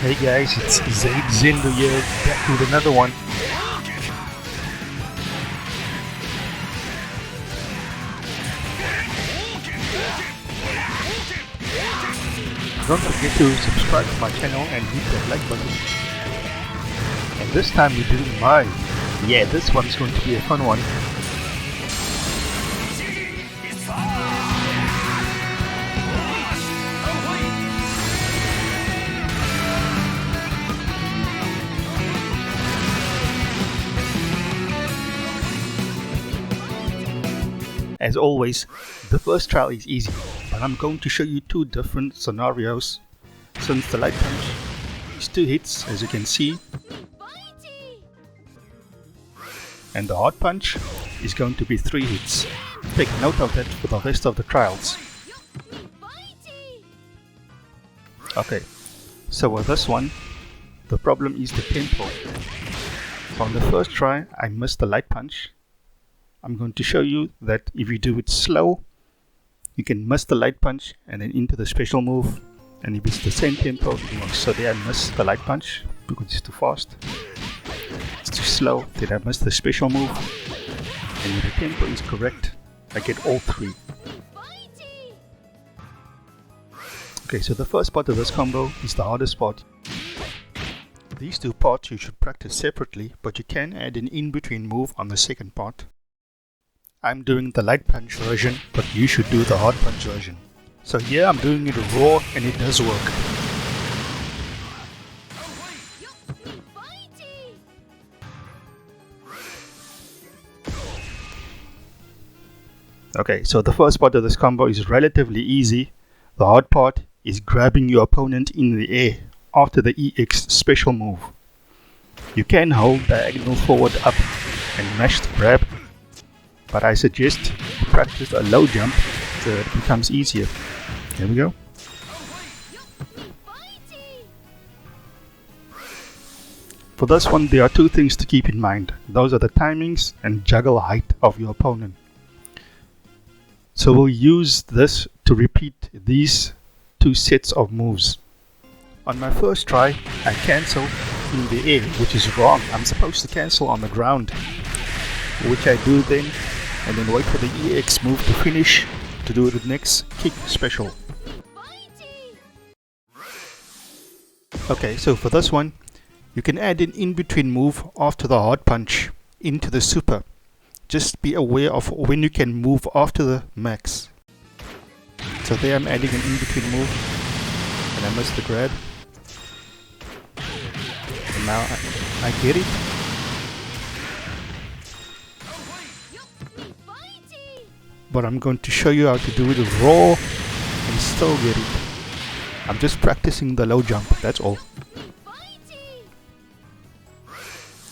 Hey guys, it's Zaid Zendo here, back with another one. Don't forget to subscribe to my channel and hit that like button. And this time we're doing Mai. Yeah, this one's going to be a fun one. As always, the first trial is easy, but I'm going to show you two different scenarios. Since the light punch is 2 hits, as you can see, and the hard punch is going to be 3 hits. Take note of that for the rest of the trials. Okay, so with this one, the problem is the tempo. So on the first try, I missed the light punch. I'm going to show you that if you do it slow, you can miss the light punch and then into the special move. And if it's the same tempo, so there I miss the light punch because it's too fast. It's too slow, then I miss the special move. And if the tempo is correct, I get all 3. Okay, so the first part of this combo is the hardest part. These two parts you should practice separately, but you can add an in-between move on the second part. I'm doing the light punch version, but you should do the hard punch version. So here I'm doing it raw and it does work. Okay, so the first part of this combo is relatively easy. The hard part is grabbing your opponent in the air after the EX special move. You can hold diagonal forward up and mash the grab, but I suggest you practice a low jump so it becomes easier. Here we go. For this one, there are 2 things to keep in mind. Those are the timings and juggle height of your opponent. So we'll use this to repeat these 2 sets of moves. On my first try, I cancel in the air, which is wrong. I'm supposed to cancel on the ground, which I do then, and then wait for the EX move to finish to do the next kick special. Okay, so for this one, you can add an in-between move after the hard punch into the super. Just be aware of when you can move after the max. So there I'm adding an in-between move, and I missed the grab. And now I get it. But I'm going to show you how to do it raw and still get it. I'm just practicing the low jump, that's all.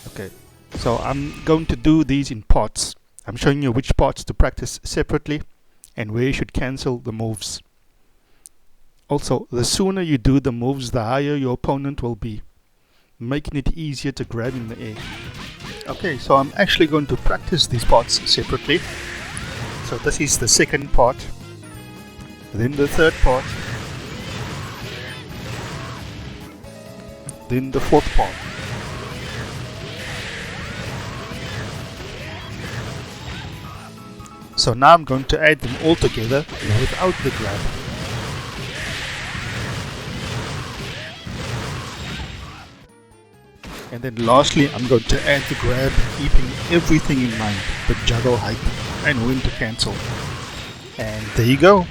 Okay, so I'm going to do these in parts. I'm showing you which parts to practice separately and where you should cancel the moves. Also, the sooner you do the moves, the higher your opponent will be, making it easier to grab in the air. Okay, so I'm actually going to practice these parts separately. So this is the second part, then the third part, then the fourth part. So now I'm going to add them all together without the grab. And then lastly, I'm going to add the grab, keeping everything in mind, the juggle height and when to cancel. And there you go.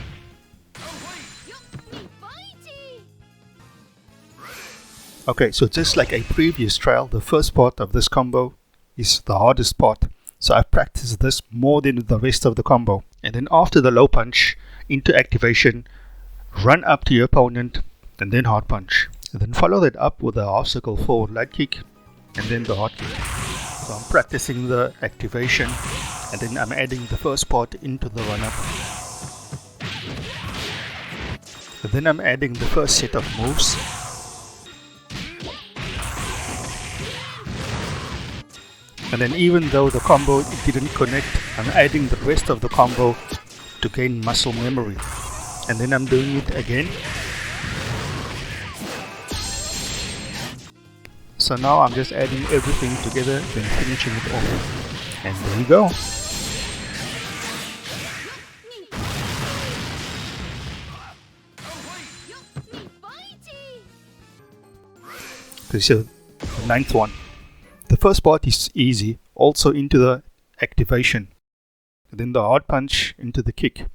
Okay, so just like a previous trial, the first part of this combo is the hardest part. So I've practiced this more than the rest of the combo. And then after the low punch into activation, run up to your opponent and then hard punch. And then follow that up with a half circle forward light kick and then the hard kick. So I'm practicing the activation and then I'm adding the first part into the run up. And then I'm adding the first set of moves. And then even though the combo didn't connect, I'm adding the rest of the combo to gain muscle memory. And then I'm doing it again. So now I'm just adding everything together, then finishing it off. And there you go. Okay, so the ninth one. The first part is easy, also into the activation. Then the hard punch into the kick.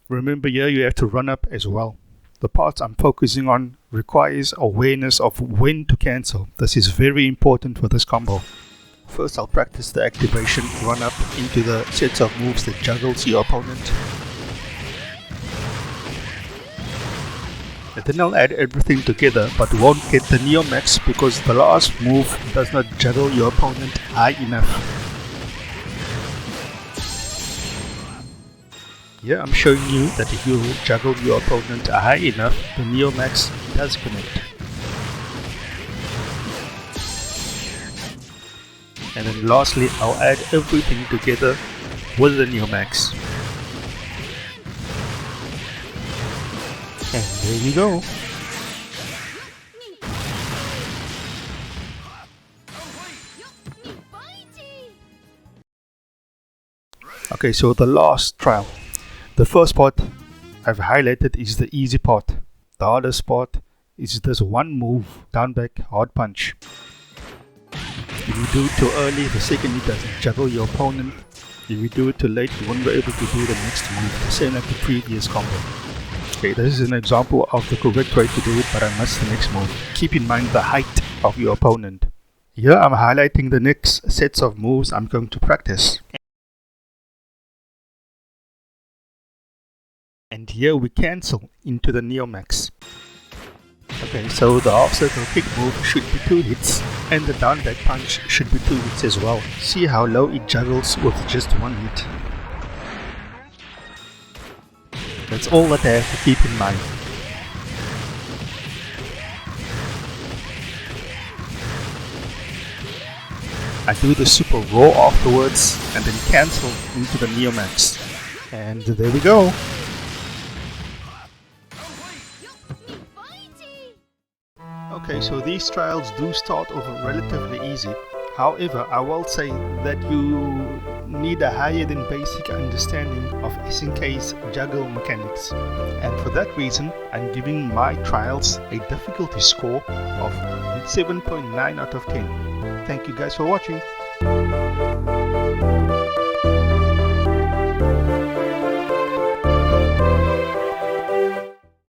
Remember here you have to run up as well. The parts I'm focusing on requires awareness of when to cancel. This is very important for this combo. First I'll practice the activation run up into the sets of moves that juggles your opponent. And then I'll add everything together but won't get the Neo Max because the last move does not juggle your opponent high enough. Here I'm showing you that if you juggle your opponent high enough, the Neo Max does connect. And then lastly, I'll add everything together with the Neo Max. And there you go. Okay, so the last trial. The first part I've highlighted is the easy part. The hardest part is this one move, down back hard punch. If you do it too early, the second it doesn't juggle your opponent. If you do it too late, you won't be able to do the next move, the same like the previous combo. Okay, this is an example of the correct way to do it, but I missed the next move. Keep in mind the height of your opponent. Here I'm highlighting the next sets of moves I'm going to practice. And here we cancel into the Neo Max. Okay, so the half circle kick move should be 2 hits and the down back punch should be 2 hits as well. See how low it juggles with just 1 hit. That's all that I have to keep in mind. I do the super raw afterwards and then cancel into the Neo Max. And there we go. Okay, so these trials do start off relatively easy. However, I will say that you need a higher than basic understanding of SNK's juggle mechanics. And for that reason, I'm giving my trials a difficulty score of 7.9 out of 10. Thank you guys for watching.